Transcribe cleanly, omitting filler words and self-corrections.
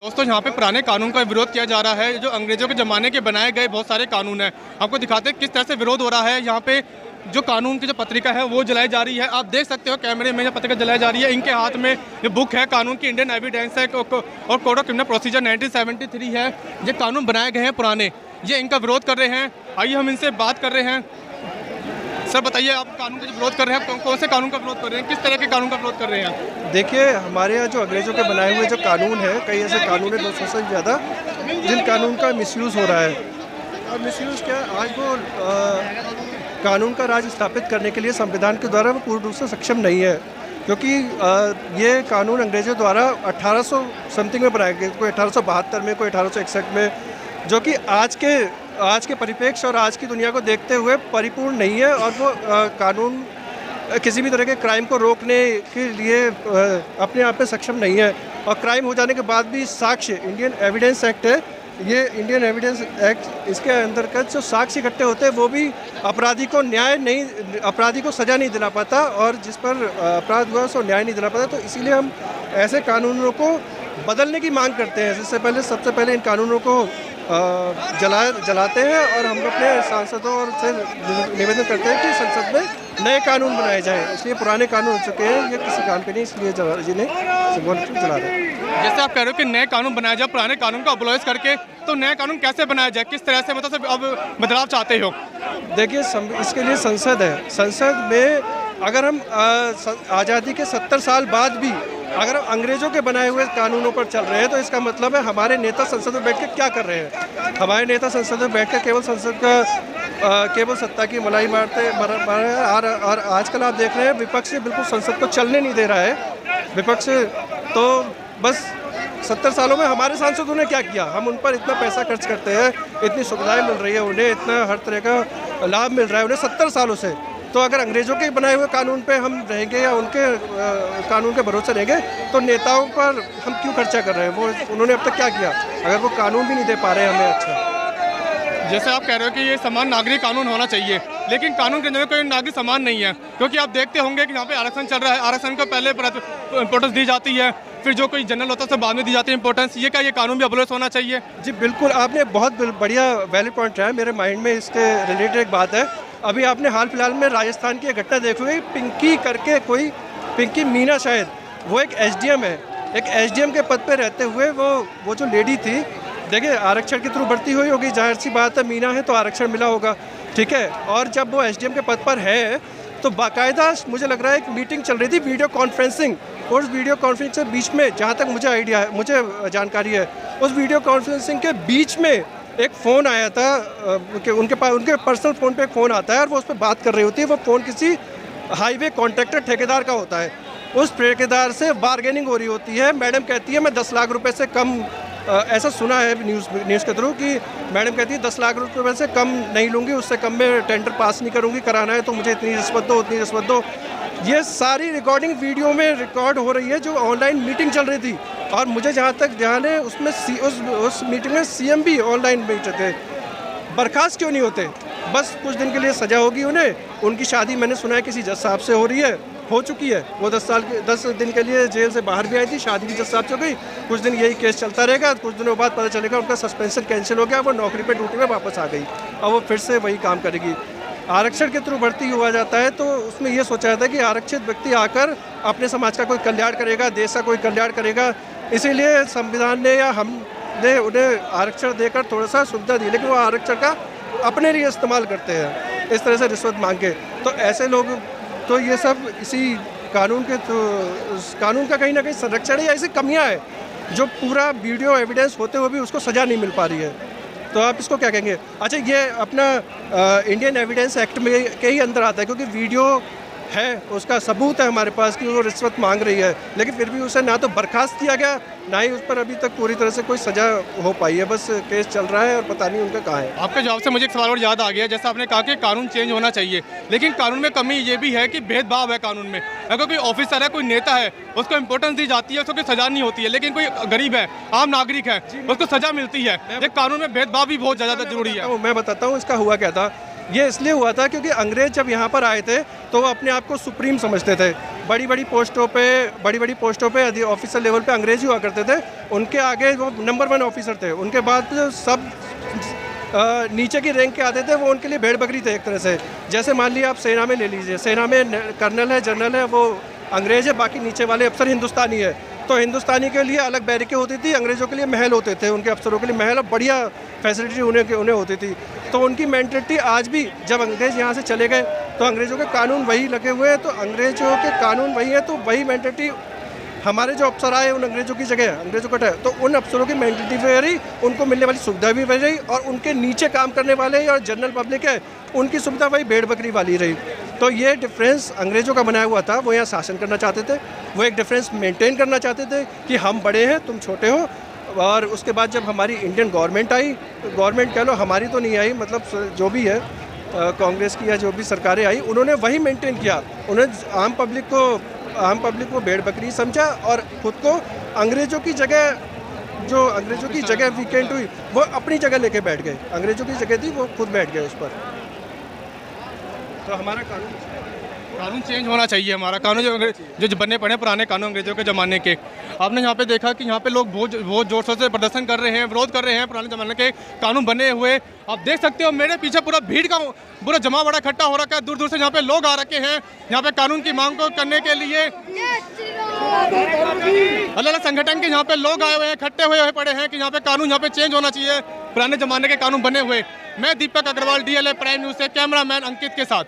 दोस्तों यहाँ पे पुराने कानून का विरोध किया जा रहा है। जो अंग्रेजों के ज़माने के बनाए गए बहुत सारे कानून हैं, आपको दिखाते हैं किस तरह से विरोध हो रहा है। यहाँ पे जो कानून की जो पत्रिका है वो जलाई जा रही है, आप देख सकते हो कैमरे में जो पत्रिका जलाई जा रही है। इनके हाथ में ये बुक है कानून की, इंडियन एविडेंस है और कोड ऑफ क्रिमिनल प्रोसीजर 1973 है। ये कानून बनाए गए हैं पुराने, ये इनका विरोध कर रहे हैं। आइए हम इनसे बात कर रहे हैं। सर बताइए, आप कानून का जो विरोध कर रहे हैं, कौन से कानून का विरोध कर रहे हैं, किस तरह के कानून का विरोध कर रहे हैं? देखिए, हमारे यहाँ जो अंग्रेज़ों के बनाए हुए जो कानून हैं, कई ऐसे कानून हैं 200 से ज़्यादा जिन कानून का मिसयूज़ हो रहा है। और मिसयूज़ क्या, आज वो कानून का राज स्थापित करने के लिए संविधान के द्वारा वो पूर्ण रूप से सक्षम नहीं है, क्योंकि ये कानून अंग्रेज़ों द्वारा 1800 समथिंग में बनाए गए, कोई 1872 में, कोई 1861 में, जो कि आज के परिप्रेक्ष्य और आज की दुनिया को देखते हुए परिपूर्ण नहीं है। और वो कानून किसी भी तरह के क्राइम को रोकने के लिए अपने आप में सक्षम नहीं है। और क्राइम हो जाने के बाद भी साक्ष्य, इंडियन एविडेंस एक्ट है ये, इंडियन एविडेंस एक्ट, इसके अंतर्गत जो साक्ष्य इकट्ठे होते हैं वो भी अपराधी को सज़ा नहीं दिला पाता, और जिस पर अपराध हुआ उसको न्याय नहीं दिला पाता। तो इसीलिए हम ऐसे कानूनों को बदलने की मांग करते हैं। सबसे पहले इन कानूनों को जलाते हैं, और हम अपने सांसदों और से निवेदन करते हैं कि संसद में नए कानून बनाए जाएं। इसलिए पुराने कानून हो चुके हैं, ये किसी काम के नहीं, इसलिए जिन्हें जला रहे हैं। जैसे आप कह रहे हो कि नए कानून बनाया जाए, पुराने कानून को अबॉलिश करके, तो नए कानून कैसे बनाया जाए, किस तरह से मतलब अब बदलाव चाहते हो? देखिए, इसके लिए संसद है। संसद में अगर हम आज़ादी के 70 साल बाद भी अगर हम अंग्रेज़ों के बनाए हुए कानूनों पर चल रहे हैं, तो इसका मतलब है हमारे नेता संसद में बैठ कर क्या कर रहे हैं। हमारे नेता संसद में बैठ कर केवल संसद का केवल सत्ता की मलाई मारते और आजकल आप देख रहे हैं विपक्ष बिल्कुल संसद को चलने नहीं दे रहा है। विपक्ष तो बस 70 सालों में हमारे सांसदों ने क्या किया, हम उन पर इतना पैसा खर्च करते हैं, इतनी सुविधाएं मिल रही है उन्हें, इतना हर तरह का लाभ मिल रहा है उन्हें 70 सालों से। तो अगर अंग्रेज़ों के बनाए हुए कानून पे हम रहेंगे या उनके कानून के भरोसे रहेंगे, तो नेताओं पर हम क्यों खर्चा कर रहे हैं? वो उन्होंने अब तक क्या किया, अगर वो कानून भी नहीं दे पा रहे हैं हमें अच्छा। जैसे आप कह रहे हो कि ये समान नागरिक कानून होना चाहिए, लेकिन कानून के अंदर कोई नागरिक समान नहीं है, क्योंकि आप देखते होंगे कि यहाँ पे आरक्षण चल रहा है, आरक्षण को पहले इंपॉर्टेंस दी जाती है, फिर जो कोई जनरल होता है उससे बाद में दी जाती है इंपॉर्टेंस। ये क्या ये कानून भी अबॉलिश होना चाहिए? जी बिल्कुल, आपने बहुत बढ़िया वैलिड पॉइंट है। मेरे माइंड में इसके रिलेटेड एक बात है। अभी आपने हाल फिलहाल में राजस्थान की एक घटना देखी हुई, पिंकी मीना शायद, वो एक एसडीएम है। एक एसडीएम के पद पे रहते हुए वो जो लेडी थी, देखिए आरक्षण के थ्रू भर्ती हुई होगी, जाहिर सी बात है, मीना है तो आरक्षण मिला होगा, ठीक है। और जब वो एसडीएम के पद पर है तो बाकायदा मुझे लग रहा है एक मीटिंग चल रही थी, वीडियो कॉन्फ्रेंसिंग, और उस वीडियो कॉन्फ्रेंसिंग के बीच में, जहाँ तक मुझे जानकारी है, उस वीडियो कॉन्फ्रेंसिंग के बीच में एक फ़ोन आया था कि उनके पर्सनल फ़ोन पे एक फ़ोन आता है और वो उस पर बात कर रही होती है। वो फ़ोन किसी हाईवे कॉन्ट्रैक्टर ठेकेदार का होता है। उस ठेकेदार से बार्गेनिंग हो रही होती है। मैडम कहती है मैं 10 लाख रुपए से कम, ऐसा सुना है न्यूज़ के थ्रू कि मैडम कहती है 10 लाख रुपए से कम नहीं लूँगी, उससे कम में टेंडर पास नहीं करूँगी, कराना है तो मुझे इतनी रिश्वत दो, उतनी रिश्वत दो। ये सारी रिकॉर्डिंग वीडियो में रिकॉर्ड हो रही है, जो ऑनलाइन मीटिंग चल रही थी। और मुझे जहाँ तक ध्यान है उसमें उस मीटिंग में सीएम भी ऑनलाइन बैठे थे। बर्खास्त क्यों नहीं होते? बस कुछ दिन के लिए सज़ा होगी उन्हें। उनकी शादी मैंने सुना है किसी जज साहब से हो चुकी है। वो 10 दिन के लिए जेल से बाहर भी आई थी, शादी भी जज साहब से हो गई। कुछ दिन यही केस चलता रहेगा, कुछ दिनों बाद पता चलेगा उनका सस्पेंशन कैंसिल हो गया, वो नौकरी पे ड्यूटी में वापस आ गई, और वो फिर से वही काम करेगी। आरक्षण के थ्रू भर्ती हुआ जाता है तो उसमें ये सोचा जाता है कि आरक्षित व्यक्ति आकर अपने समाज का कोई कल्याण करेगा, देश का कोई कल्याण करेगा। इसीलिए संविधान ने या हमने उन्हें आरक्षण देकर थोड़ा सा सुविधा दी, लेकिन वो आरक्षण का अपने लिए इस्तेमाल करते हैं, इस तरह से रिश्वत मांग के। तो ऐसे लोग, तो ये सब इसी कानून का कहीं ना कहीं संरक्षण है, या ऐसी कमियाँ हैं जो पूरा वीडियो एविडेंस होते हुए भी उसको सज़ा नहीं मिल पा रही है। तो आप इसको क्या कहेंगे? अच्छा, ये अपना इंडियन एविडेंस एक्ट में के ही अंदर आता है, क्योंकि वीडियो है, उसका सबूत है हमारे पास कि वो रिश्वत मांग रही है, लेकिन फिर भी उसे ना तो बर्खास्त किया गया, ना ही उस पर अभी तक पूरी तरह से कोई सज़ा हो पाई है। बस केस चल रहा है और पता नहीं उनका कहाँ है। आपके जवाब से मुझे एक सवाल और याद आ गया। जैसा आपने कहा कि कानून चेंज होना चाहिए, लेकिन कानून में कमी ये भी है कि भेदभाव है कानून में। अगर कोई ऑफिसर है, कोई नेता है, उसको इंपॉर्टेंस दी जाती है, उसको कोई सज़ा नहीं होती है, लेकिन कोई गरीब है, आम नागरिक है, उसको सज़ा मिलती है। ये कानून में भेदभाव भी बहुत ज़्यादा जरूरी है। मैं बताता हूँ इसका हुआ क्या था। ये इसलिए हुआ था क्योंकि अंग्रेज जब यहाँ पर आए थे तो वो अपने आप को सुप्रीम समझते थे। बड़ी बड़ी पोस्टों पे ऑफिसर लेवल पे अंग्रेज ही हुआ करते थे, उनके आगे वो नंबर 1 ऑफिसर थे। उनके बाद जो सब नीचे की रैंक के आते थे वो उनके लिए भेड़ बकरी थे एक तरह से। जैसे मान लिया आप सेना में ले लीजिए, सेना में कर्नल है, जनरल है, वो अंग्रेज है, बाकी नीचे वाले अफसर हिंदुस्तानी है। तो हिंदुस्तानी के लिए अलग बैरिकें होती थी, अंग्रेज़ों के लिए महल होते थे, उनके अफसरों के लिए महल, बढ़िया फैसिलिटी उन्हें होती थी। तो उनकी मेंटलिटी आज भी, जब अंग्रेज़ यहाँ से चले गए तो अंग्रेज़ों के कानून वही लगे हुए हैं, तो अंग्रेज़ों के कानून वही है, तो वही मेंटलिटी हमारे जो अफसर आए उन अंग्रेज़ों की जगह अंग्रेज़ों का, तो उन अफसरों की मेंटलिटी भी रही, उनको मिलने वाली सुविधा भी वही रही, और उनके नीचे काम करने वाले और जनरल पब्लिक है उनकी सुविधा वही भेड़ बकरी वाली रही। तो ये डिफरेंस अंग्रेज़ों का बनाया हुआ था, वो यहाँ शासन करना चाहते थे, वो एक डिफरेंस मेंटेन करना चाहते थे कि हम बड़े हैं तुम छोटे हो। और उसके बाद जब हमारी इंडियन गवर्नमेंट आई, गवर्नमेंट कह लो, हमारी तो नहीं आई, मतलब जो भी है कांग्रेस की या जो भी सरकारें आई, उन्होंने वही मेंटेन किया। उन्होंने आम पब्लिक को भेड़ बकरी समझा और खुद को अंग्रेज़ों की जगह वीकेंड हुई वो अपनी जगह लेके बैठ गए, अंग्रेज़ों की जगह थी वो खुद बैठ गए उस पर। तो हमारा कानून चेंज होना चाहिए। हमारा कानून जो बनने पड़े पुराने कानून अंग्रेजों के ज़माने के। आपने यहाँ पे देखा कि यहाँ पे लोग बहुत जोर शोर से प्रदर्शन कर रहे हैं, विरोध कर रहे हैं पुराने ज़माने के कानून बने हुए। आप देख सकते हो मेरे पीछे पूरा भीड़ का पूरा जमा बड़ा इकट्ठा हो रखा है, दूर दूर से यहाँ पे लोग आ रखे हैं यहाँ पे कानून की मांग को करने के लिए। अलग अलग संगठन के यहाँ पे लोग आए हुए हैं, इकट्ठे हुए पड़े हैं कि यहाँ पे कानून यहाँ पे चेंज होना चाहिए, पुराने ज़माने के कानून बने हुए। मैं दीपक अग्रवाल, DLA प्राइम न्यूज़ से कैमरामैन अंकित के साथ।